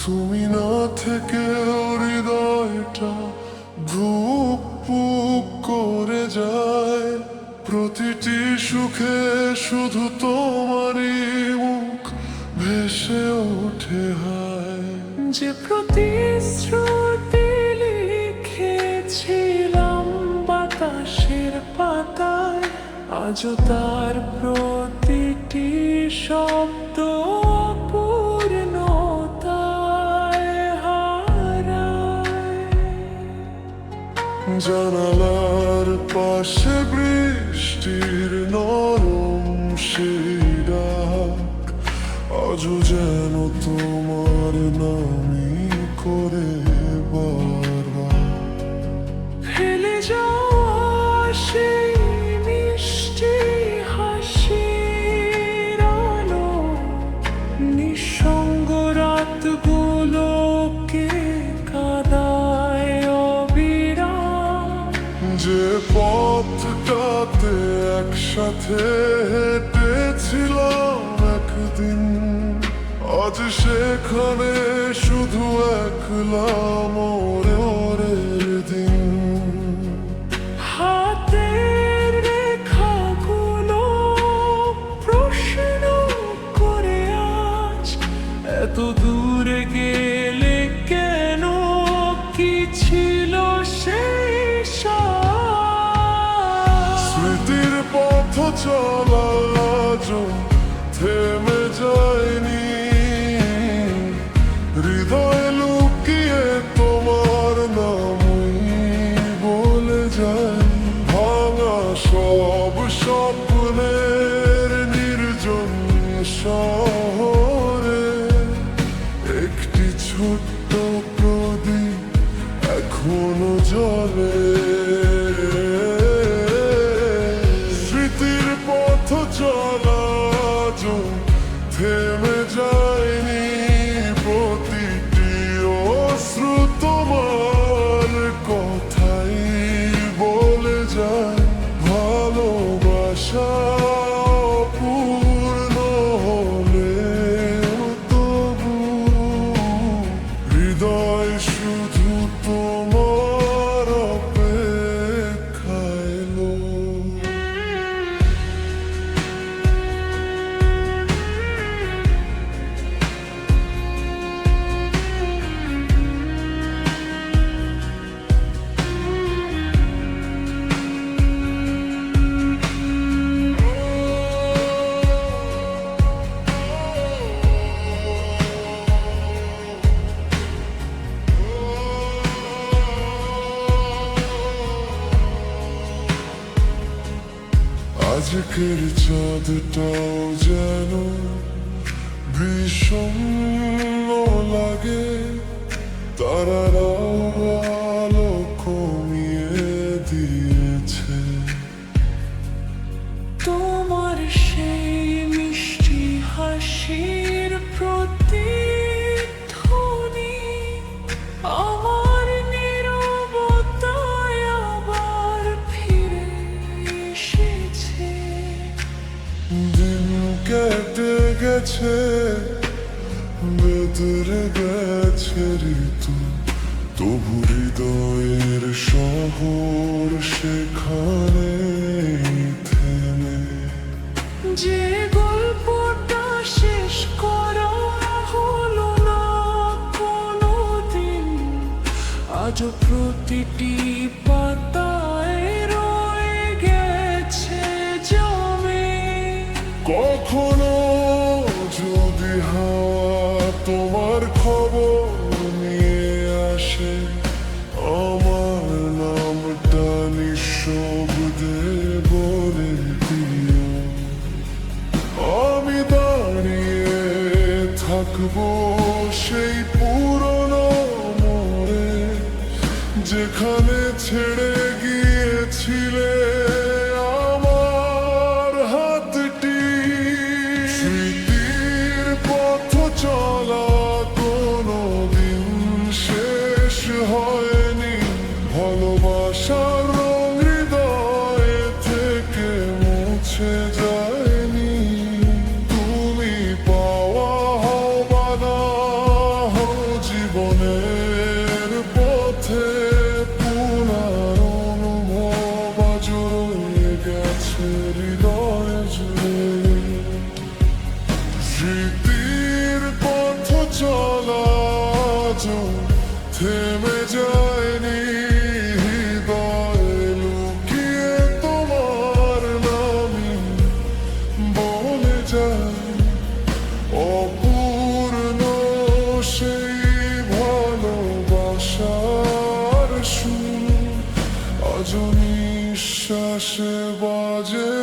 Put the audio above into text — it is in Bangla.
তুমি না থেকে হৃদয়টা ধুক পুক করে যায়। প্রতিটি সুখে শুধু তোমারই মুখ ভেসে ওঠে হায়। যে প্রতিশ্রুতি লিখেছিলাম বাতাসের পাতায়, আজও তার প্রতিটি শব্দ অপূর্ণতায় হারায়। জানালার পাশে বৃষ্টির নরম সেই ডাক, আজও যেন তোমার নামই করে বারবার। ফেলে যাওয়া সেই মিষ্টি হাসির আলো নিঃসঙ্গ রাতগুলোকে কাঁদায় অবিরাম। যে পথটাতে একসাথে হেঁটেছিলাম একদিন, আজ সেখানে শুধু একলা মোরের দিন। হাতের রেখাগুলো প্রশ্ন করে আজ, এত দূরে গেলে কেন, কি ছিল সেই সাথ? স্মৃতির পথ চলা আজও থেমে যায়নি, হৃদয়ে লুকিয়ে তোমার নামই বলে যায়। ভাঙা সব স্বপ্নের নির্জন শহরে একটি ছোট্ট প্রদীপ এখনো জ্বলে। স্মৃতির পথ চলা আজও থেমে যায়নি, প্রতিটি অশ্রু তোমার কথাই বলে যায়। ভালোবাসা অপূর্ণ হলেও তবু হৃদয় শুধু তোমার অপেক্ষায় লো। আজকের চাঁদটাও যেন বিষণ্ণ লাগে, তারারাও আলো কমিয়ে দিয়েছে। তোমার সেই মিষ্টি হাসির প্রতিধ্বনি আমার নীরবতায় আবার ফিরে এসেছে। দিন কেটে গেছে, বেদরে গেছে ঋতু, তবু হৃদয়ের শহর সেখানে থেমে। যে গল্পটা শেষ করা হলো না কোনোদিন, আজও প্রতিটি পাতায় রয়ে গেছে জমে। কখনো যদি হাওয়া তোমার খবর নিয়ে আসে, আমার নামটা নিঃশব্দে বলে দিও। আমি দাঁড়িয়ে থাকবো সেই পুরনো মোড়ে, যেখানে ছেড়ে গিয়েছিলে আমার হাতটি। স্মৃতির পথ চলা কোনো দিন শেষ হয়নি, ভালোবাসার রং হৃদয়ে থেকে মুছে যায়নি। তুমি পাওয়া হও বা না হও স্মৃতির পথ চলা আজও থেমে যায়নি হৃদয়ে লুকিয়ে তোমার নামই বলে যায় অপূর্ণ সেই ভালোবাসার সুর আজও নিঃশ্বাসে বাজে